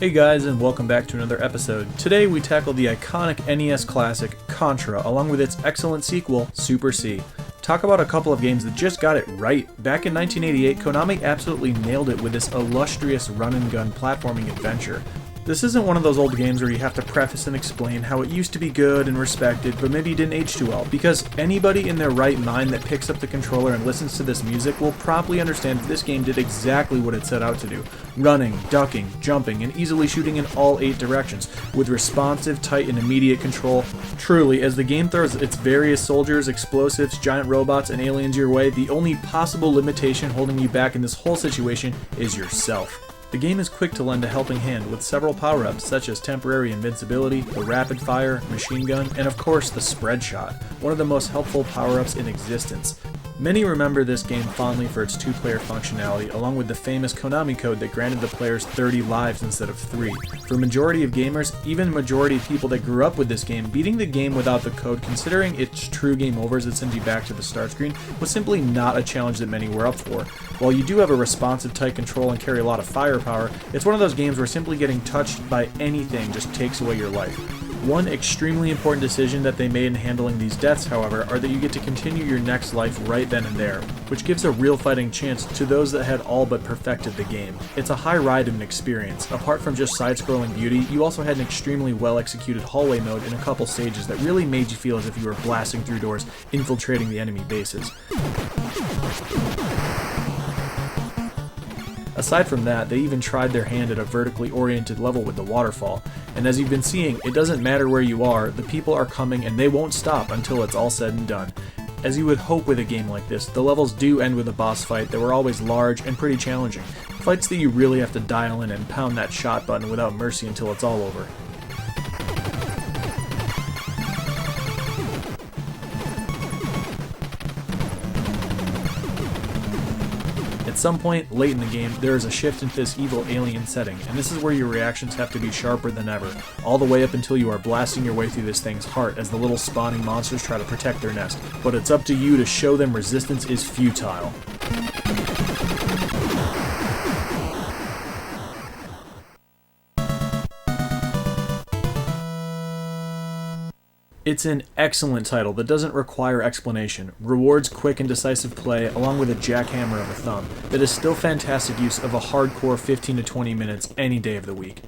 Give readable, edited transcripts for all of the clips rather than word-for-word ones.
Hey guys, and welcome back to another episode. Today we tackle the iconic NES classic Contra, along with its excellent sequel, Super C. Talk about a couple of games that just got it right. Back in 1988, Konami absolutely nailed it with this illustrious run-and-gun platforming adventure. This isn't one of those old games where you have to preface and explain how it used to be good and respected, but maybe didn't age too well, because anybody in their right mind that picks up the controller and listens to this music will probably understand that this game did exactly what it set out to do. Running, ducking, jumping, and easily shooting in all 8 directions, with responsive, tight, and immediate control. Truly, as the game throws its various soldiers, explosives, giant robots, and aliens your way, the only possible limitation holding you back in this whole situation is yourself. The game is quick to lend a helping hand with several power-ups such as temporary invincibility, the rapid fire, machine gun, and of course the spread shot, one of the most helpful power-ups in existence. Many remember this game fondly for its 2-player functionality, along with the famous Konami code that granted the players 30 lives instead of 3. For a majority of gamers, even a majority of people that grew up with this game, beating the game without the code, considering its true game overs that send you back to the start screen, was simply not a challenge that many were up for. While you do have a responsive tight control and carry a lot of firepower, it's one of those games where simply getting touched by anything just takes away your life. One extremely important decision that they made in handling these deaths, however, are that you get to continue your next life right then and there, which gives a real fighting chance to those that had all but perfected the game. It's a high ride of an experience. Apart from just side-scrolling beauty, you also had an extremely well-executed hallway mode in a couple stages that really made you feel as if you were blasting through doors, infiltrating the enemy bases. Aside from that, they even tried their hand at a vertically oriented level with the waterfall, and as you've been seeing, it doesn't matter where you are, the people are coming and they won't stop until it's all said and done. As you would hope with a game like this, the levels do end with a boss fight that were always large and pretty challenging, fights that you really have to dial in and pound that shot button without mercy until it's all over. At some point, late in the game, there is a shift into this evil alien setting, and this is where your reactions have to be sharper than ever, all the way up until you are blasting your way through this thing's heart as the little spawning monsters try to protect their nest. But it's up to you to show them resistance is futile. It's an excellent title that doesn't require explanation, rewards quick and decisive play along with a jackhammer of a thumb, that is still fantastic use of a hardcore 15 to 20 minutes any day of the week.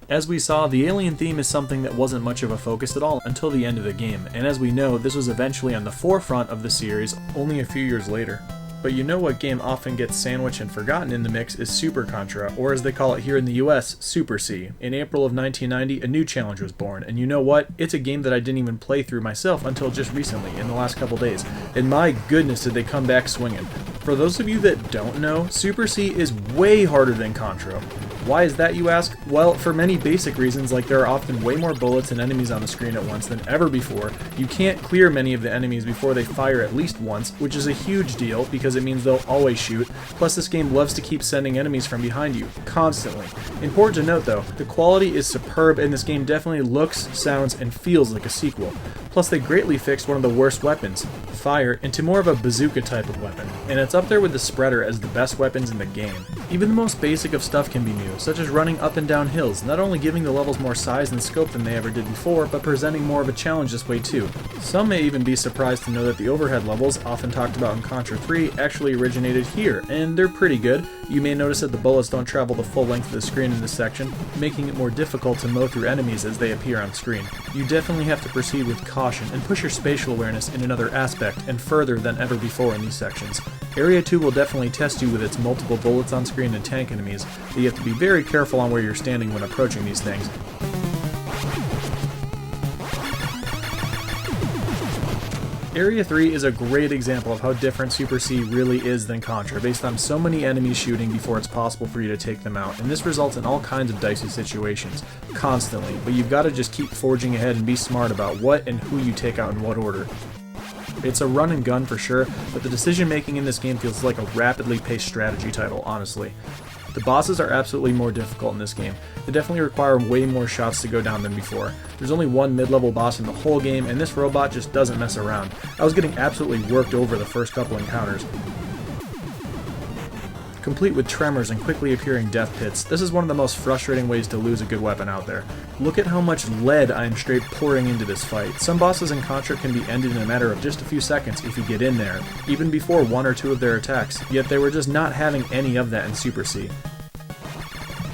As we saw, the alien theme is something that wasn't much of a focus at all until the end of the game, and as we know, this was eventually on the forefront of the series only a few years later. But you know what game often gets sandwiched and forgotten in the mix is Super Contra, or as they call it here in the US, Super C. In April of 1990, a new challenge was born, and you know what? It's a game that I didn't even play through myself until just recently, in the last couple days, and my goodness did they come back swinging. For those of you that don't know, Super C is way harder than Contra. Why is that, you ask? Well, for many basic reasons, like there are often way more bullets and enemies on the screen at once than ever before. You can't clear many of the enemies before they fire at least once, which is a huge deal because it means they'll always shoot. Plus, this game loves to keep sending enemies from behind you, constantly. Important to note though, the quality is superb and this game definitely looks, sounds, and feels like a sequel. Plus, they greatly fixed one of the worst weapons, fire, into more of a bazooka type of weapon, and it's up there with the spreader as the best weapons in the game. Even the most basic of stuff can be new, such as running up and down hills, not only giving the levels more size and scope than they ever did before, but presenting more of a challenge this way too. Some may even be surprised to know that the overhead levels, often talked about in Contra 3, actually originated here, and they're pretty good. You may notice that the bullets don't travel the full length of the screen in this section, making it more difficult to mow through enemies as they appear on screen. You definitely have to proceed with caution and push your spatial awareness in another aspect and further than ever before in these sections. Area 2 will definitely test you with its multiple bullets on screen and tank enemies, but you have to be very careful on where you're standing when approaching these things. Area 3 is a great example of how different Super C really is than Contra, based on so many enemies shooting before it's possible for you to take them out, and this results in all kinds of dicey situations, constantly, but you've got to just keep forging ahead and be smart about what and who you take out in what order. It's a run and gun for sure, but the decision making in this game feels like a rapidly paced strategy title, honestly. The bosses are absolutely more difficult in this game. They definitely require way more shots to go down than before. There's only one mid-level boss in the whole game, and this robot just doesn't mess around. I was getting absolutely worked over the first couple encounters. Complete with tremors and quickly appearing death pits, this is one of the most frustrating ways to lose a good weapon out there. Look at how much lead I am straight pouring into this fight. Some bosses in Contra can be ended in a matter of just a few seconds if you get in there, even before one or two of their attacks, yet they were just not having any of that in Super C.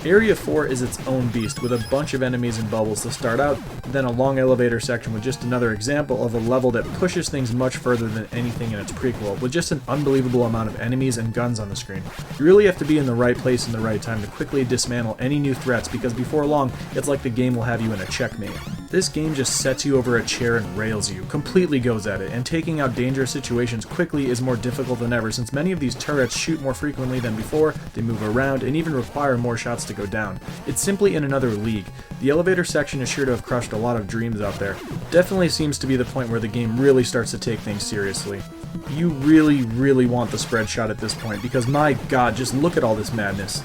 Area 4 is its own beast, with a bunch of enemies and bubbles to start out, then a long elevator section with just another example of a level that pushes things much further than anything in its prequel, with just an unbelievable amount of enemies and guns on the screen. You really have to be in the right place in the right time to quickly dismantle any new threats, because before long, it's like the game will have you in a checkmate. This game just sets you over a chair and rails you, completely goes at it, and taking out dangerous situations quickly is more difficult than ever since many of these turrets shoot more frequently than before, they move around, and even require more shots to go down. It's simply in another league. The elevator section is sure to have crushed a lot of dreams out there. Definitely seems to be the point where the game really starts to take things seriously. You really want the spread shot at this point, because my god, just look at all this madness.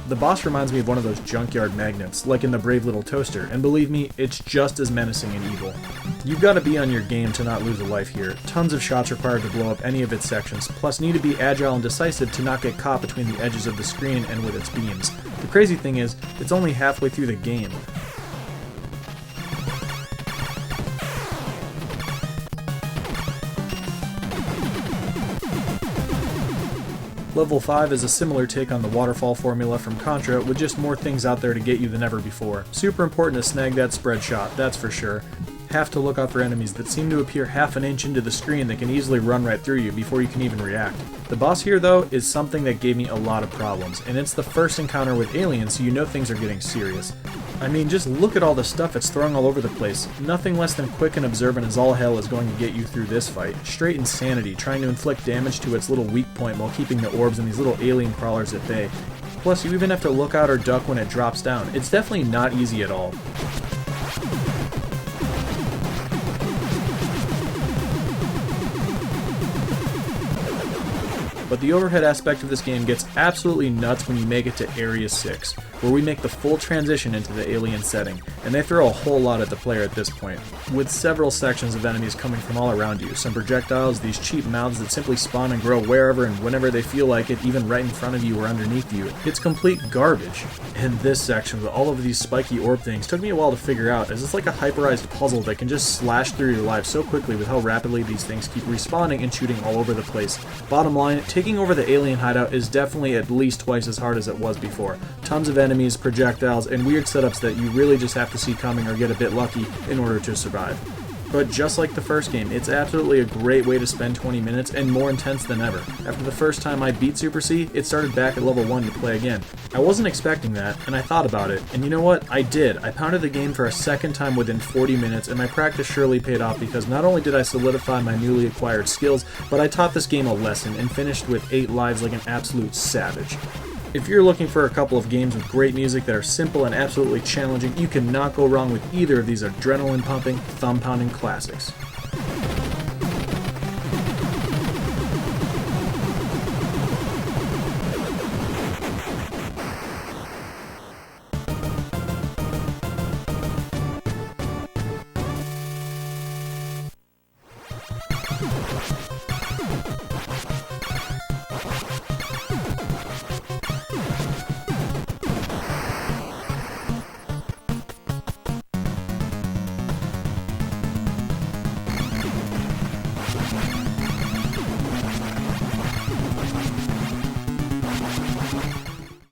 The boss reminds me of one of those junkyard magnets, like in the Brave Little Toaster, and believe me, it's just as menacing and evil. You've got to be on your game to not lose a life here. Tons of shots required to blow up any of its sections, plus need to be agile and decisive to not get caught between the edges of the screen and with its beams. The crazy thing is, it's only halfway through the game. Level 5 is a similar take on the waterfall formula from Contra, with just more things out there to get you than ever before. Super important to snag that spread shot, that's for sure. Have to look out for enemies that seem to appear half an inch into the screen that can easily run right through you before you can even react. The boss here, though, is something that gave me a lot of problems, and it's the first encounter with aliens, so you know things are getting serious. I mean, just look at all the stuff it's throwing all over the place. Nothing less than quick and observant as all hell is going to get you through this fight. Straight insanity, trying to inflict damage to its little weak point while keeping the orbs and these little alien crawlers at bay. Plus, you even have to look out or duck when it drops down. It's definitely not easy at all. But the overhead aspect of this game gets absolutely nuts when you make it to Area 6, where we make the full transition into the alien setting, and they throw a whole lot at the player at this point, with several sections of enemies coming from all around you, some projectiles, these cheap mouths that simply spawn and grow wherever and whenever they feel like it, even right in front of you or underneath you. It's complete garbage. And this section with all of these spiky orb things took me a while to figure out, as it's like a hyperized puzzle that can just slash through your life so quickly with how rapidly these things keep respawning and shooting all over the place. Bottom line, taking over the alien hideout is definitely at least twice as hard as it was before. Tons of enemies, projectiles, and weird setups that you really just have to see coming or get a bit lucky in order to survive. But just like the first game, it's absolutely a great way to spend 20 minutes and more intense than ever. After the first time I beat Super C, it started back at level 1 to play again. I wasn't expecting that, and I thought about it, and you know what? I did. I pounded the game for a second time within 40 minutes, and my practice surely paid off because not only did I solidify my newly acquired skills, but I taught this game a lesson and finished with 8 lives like an absolute savage. If you're looking for a couple of games with great music that are simple and absolutely challenging, you cannot go wrong with either of these adrenaline-pumping, thumb-pounding classics.